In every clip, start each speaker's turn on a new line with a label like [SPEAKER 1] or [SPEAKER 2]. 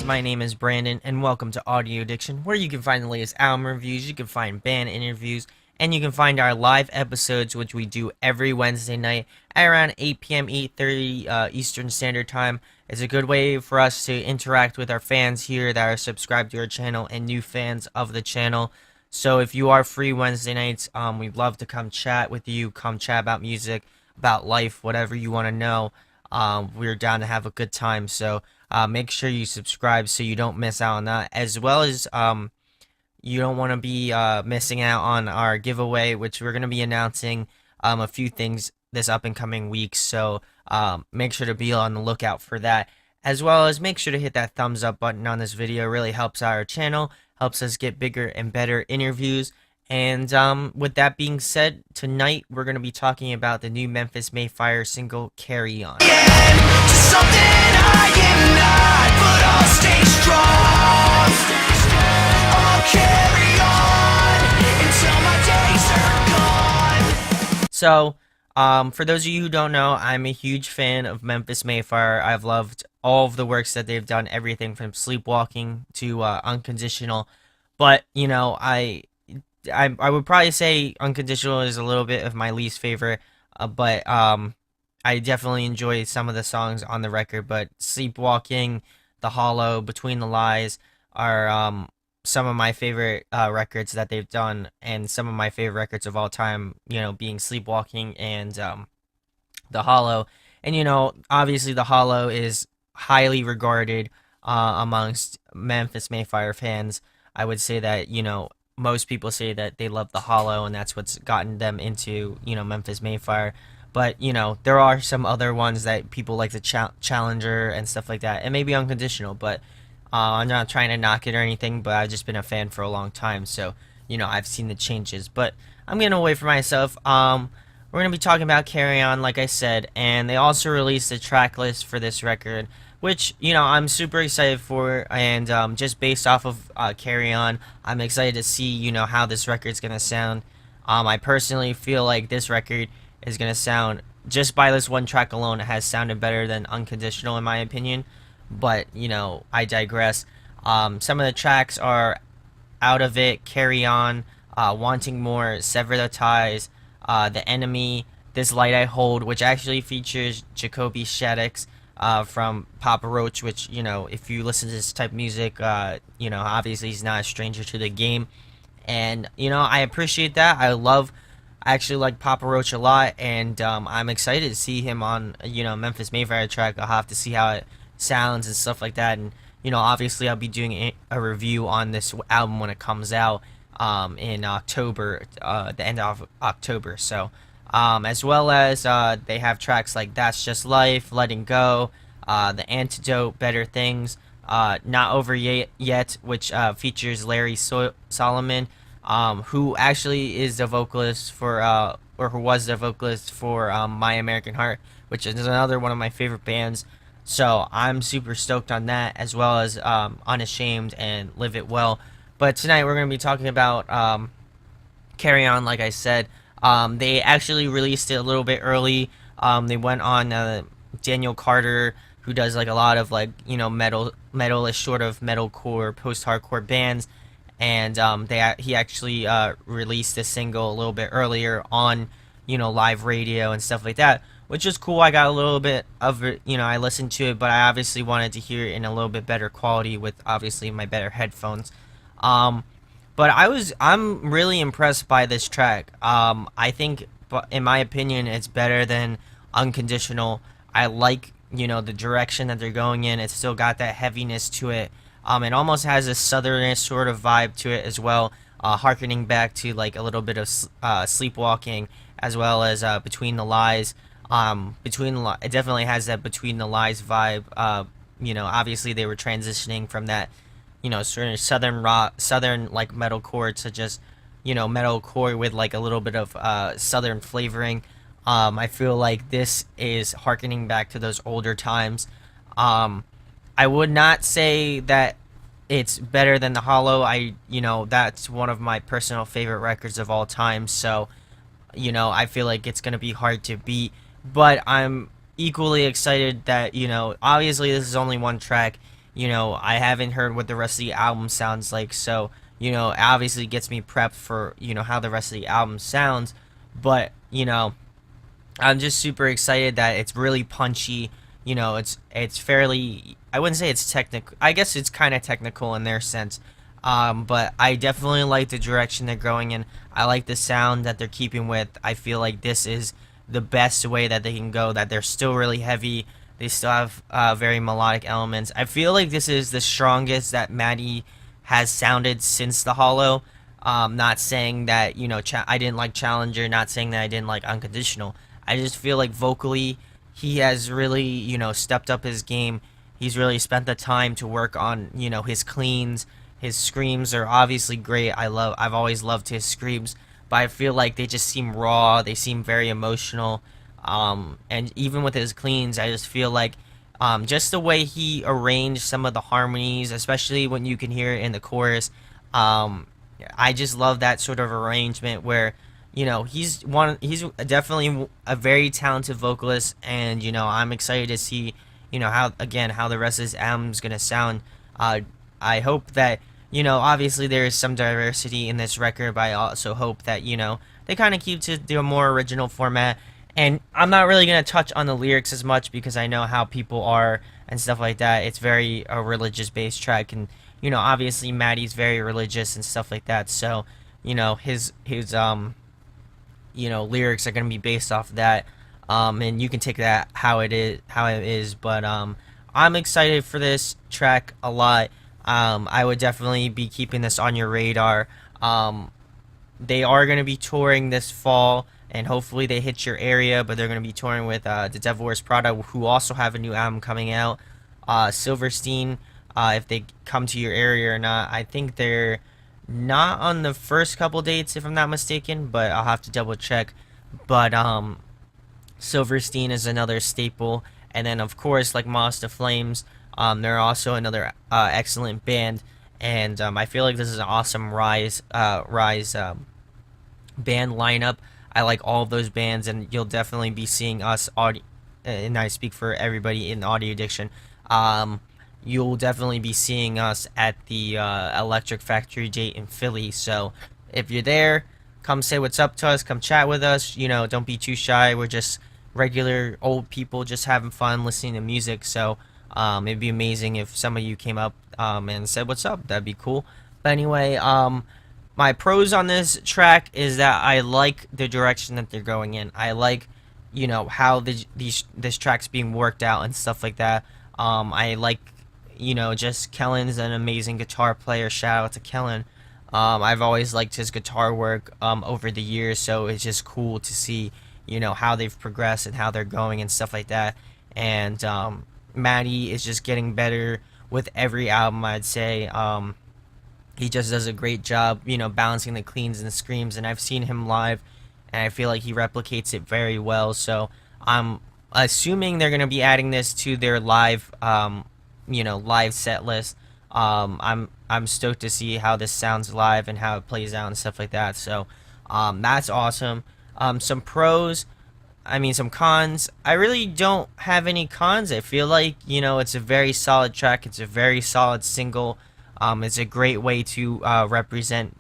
[SPEAKER 1] my name is Brandon, and welcome to Audio Addiction, where you can find the latest album reviews, you can find band interviews, and you can find our live episodes, which we do every Wednesday night at around 8 p.m., 8:30 Eastern Standard Time. It's a good way for us to interact with our fans here that are subscribed to our channel and new fans of the channel. So if you are free Wednesday nights, we'd love to come chat with you, come chat about music, about life, whatever you want to know. We're down to have a good time, so make sure you subscribe so you don't miss out on that, as well as you don't want to be missing out on our giveaway, which we're going to be announcing a few things this up and coming weeks, so make sure to be on the lookout for that, as well as make sure to hit that thumbs up button on this video. It really helps out our channel, helps us get bigger and better interviews. And with that being said, tonight we're going to be talking about the new Memphis May Fire single, Carry On. So, for those of you who don't know, I'm a huge fan of Memphis May Fire. I've loved all of the works that they've done, everything from Sleepwalking to Unconditional. But, you know, I would probably say Unconditional is a little bit of my least favorite, but I definitely enjoy some of the songs on the record. But Sleepwalking, The Hollow, Between the Lies are some of my favorite records that they've done, and some of my favorite records of all time, you know, being Sleepwalking and The Hollow. And, you know, obviously The Hollow is highly regarded amongst Memphis May Fire fans. I would say that, you know, most people say that they love The Hollow, and that's what's gotten them into, you know, Memphis May Fire. But, you know, there are some other ones that people like, the Challenger and stuff like that, and maybe Unconditional. But I'm not trying to knock it or anything, but I've just been a fan for a long time, so, you know, I've seen the changes. But I'm getting away from myself. We're going to be talking about Carry On, like I said, and they also released a track list for this record, which, you know, I'm super excited for. And just based off of Carry On, I'm excited to see, you know, how this record's gonna sound. I personally feel like this record is gonna sound, just by this one track alone, it has sounded better than Unconditional in my opinion. But, you know, I digress. Some of the tracks are Out of It, Carry On, Wanting More, Sever the Ties, The Enemy, This Light I Hold, which actually features Jacoby Shaddix from Papa Roach, which, you know, if you listen to this type of music, you know, obviously he's not a stranger to the game. And, you know, I appreciate that. I actually like Papa Roach a lot, and I'm excited to see him on, you know, Memphis May Fire track. I'll have to see how it sounds and stuff like that. And, you know, obviously I'll be doing a review on this album when it comes out in October, the end of October. So as well as they have tracks like That's Just Life, Letting Go, The Antidote, Better Things, Not Over Yet, which features Larry Solomon, who actually is the vocalist for, or who was the vocalist for My American Heart, which is another one of my favorite bands. So I'm super stoked on that, as well as Unashamed and Live It Well. But tonight we're going to be talking about Carry On, like I said. They actually released it a little bit early. They went on Daniel Carter, who does like a lot of, like, you know, metalish sort of metalcore, post-hardcore bands, and he actually released this single a little bit earlier on, you know, live radio and stuff like that, which is cool. I got a little bit of it, you know, I listened to it, but I obviously wanted to hear it in a little bit better quality with obviously my better headphones. But I'm really impressed by this track. I think, in my opinion, it's better than Unconditional. I like, you know, the direction that they're going in. It's still got that heaviness to it. It almost has a southernish sort of vibe to it as well, harkening back to like a little bit of Sleepwalking, as well as Between the Lies. It definitely has that Between the Lies vibe. You know, obviously they were transitioning from that, you know, sort of southern rock, southern like metalcore to just, you know, metalcore with like a little bit of southern flavoring. I feel like this is harkening back to those older times. I would not say that it's better than The Hollow. You know, that's one of my personal favorite records of all time. So, you know, I feel like it's gonna be hard to beat. But I'm equally excited that, you know, obviously this is only one track, I haven't heard what the rest of the album sounds like, so it obviously gets me prepped for how the rest of the album sounds. But I'm just super excited that it's really punchy. It's fairly. I wouldn't say it's technical. I guess it's kind of technical in their sense. But I definitely like the direction they're going in. I like the sound that they're keeping with. I feel like this is the best way that they can go. That they're still really heavy. They still have very melodic elements. I feel like this is the strongest that Maddie has sounded since the Hollow. Not saying that I didn't like Challenger. Not saying that I didn't like Unconditional. I just feel like vocally he has really stepped up his game. He's really spent the time to work on his cleans. His screams are obviously great. I've always loved his screams, but I feel like they just seem raw. They seem very emotional. And even with his cleans, I just feel like just the way he arranged some of the harmonies, especially when you can hear it in the chorus. I just love that sort of arrangement where he's definitely a very talented vocalist, and I'm excited to see how the rest of his album's gonna sound. I hope that obviously there is some diversity in this record, but I also hope that they kind of keep to the more original format. And I'm not really gonna touch on the lyrics as much because I know how people are and stuff like that. It's very a religious based track, and obviously Maddie's very religious and stuff like that. So his lyrics are going to be based off of that, and you can take that how it is. But I'm excited for this track a lot. I would definitely be keeping this on your radar. They are going to be touring this fall, and hopefully they hit your area, but they're going to be touring with the Devil Wears Prada, who also have a new album coming out. Silverstein, if they come to your area or not. I think they're not on the first couple dates, if I'm not mistaken, but I'll have to double check. But Silverstein is another staple, and then of course, Like Moths To Flames, they're also another excellent band, and I feel like this is an awesome rise band lineup. I like all of those bands, and you'll definitely be seeing us and I speak for everybody in audio addiction. You'll definitely be seeing us at the Electric Factory date in Philly. So if you're there, come say what's up to us. Come chat with us. Don't be too shy. We're just regular old people just having fun listening to music. So it'd be amazing if some of you came up and said what's up. That'd be cool. But anyway, my pros on this track is that I like the direction that they're going in. I like how this track's being worked out and stuff like that. I like just Kellen's an amazing guitar player. Shout out to Kellen. I've always liked his guitar work over the years, so it's just cool to see how they've progressed and how they're going and stuff like that. And Maddie is just getting better with every album, I'd say. He just does a great job balancing the cleans and the screams, and I've seen him live, and I feel like he replicates it very well. So I'm assuming they're gonna be adding this to their live live set list. I'm stoked to see how this sounds live and how it plays out and stuff like that. So that's awesome. Some pros, some cons. I really don't have any cons. I feel like it's a very solid track. It's a very solid single. It's a great way to represent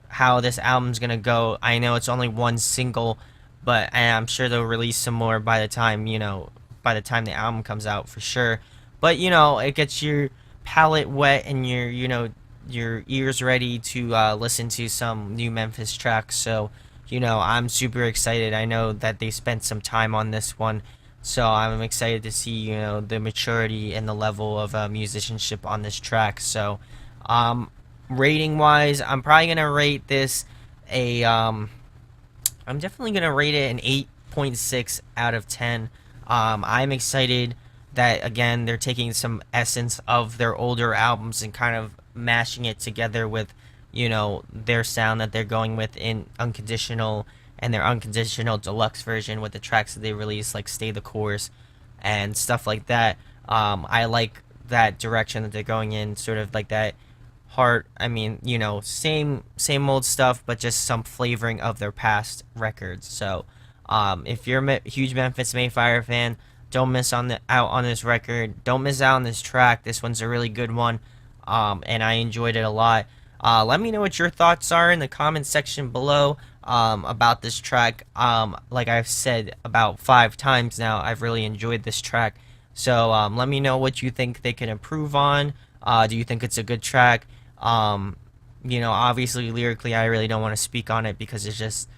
[SPEAKER 1] how this album's gonna go. I know it's only one single, but I'm sure they'll release some more by the time the album comes out for sure. But it gets your palate wet and your ears ready to listen to some new Memphis tracks. So I'm super excited. I know that they spent some time on this one, so I'm excited to see the maturity and the level of musicianship on this track. So rating wise, I'm probably gonna rate this I'm definitely gonna rate it an 8.6 out of 10. I'm excited that again they're taking some essence of their older albums and kind of mashing it together with their sound that they're going with in Unconditional and their Unconditional deluxe version with the tracks that they released, like Stay the Course and stuff like that. I like that direction that they're going in, sort of like that heart. Same old stuff, but just some flavoring of their past records. So if you're a huge Memphis May Fire fan, Don't miss out on this record. Don't miss out on this track. This one's a really good one, and I enjoyed it a lot. Let me know what your thoughts are in the comment section below about this track. Like I've said about 5 times now, I've really enjoyed this track. So let me know what you think they can improve on. Do you think it's a good track? Obviously lyrically, I really don't want to speak on it because it's just,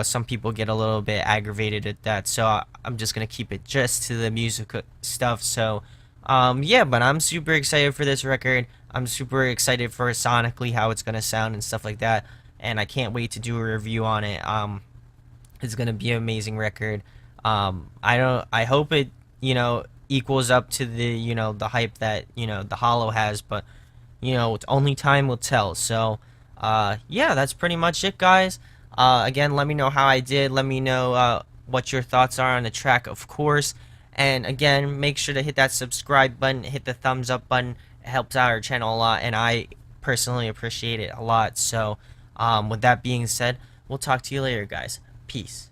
[SPEAKER 1] some people get a little bit aggravated at that. So I'm just gonna keep it just to the music stuff. So, yeah, but I'm super excited for this record. I'm super excited for sonically how it's gonna sound and stuff like that. And I can't wait to do a review on it. It's gonna be an amazing record. I hope it, equals up to the, the hype that, the Hollow has, but only time will tell. So, yeah, that's pretty much it, guys. Again, let me know how I did. Let me know what your thoughts are on the track, of course. And again, make sure to hit that subscribe button, hit the thumbs up button. It helps out our channel a lot, and I personally appreciate it a lot. So, with that being said, we'll talk to you later, guys. Peace.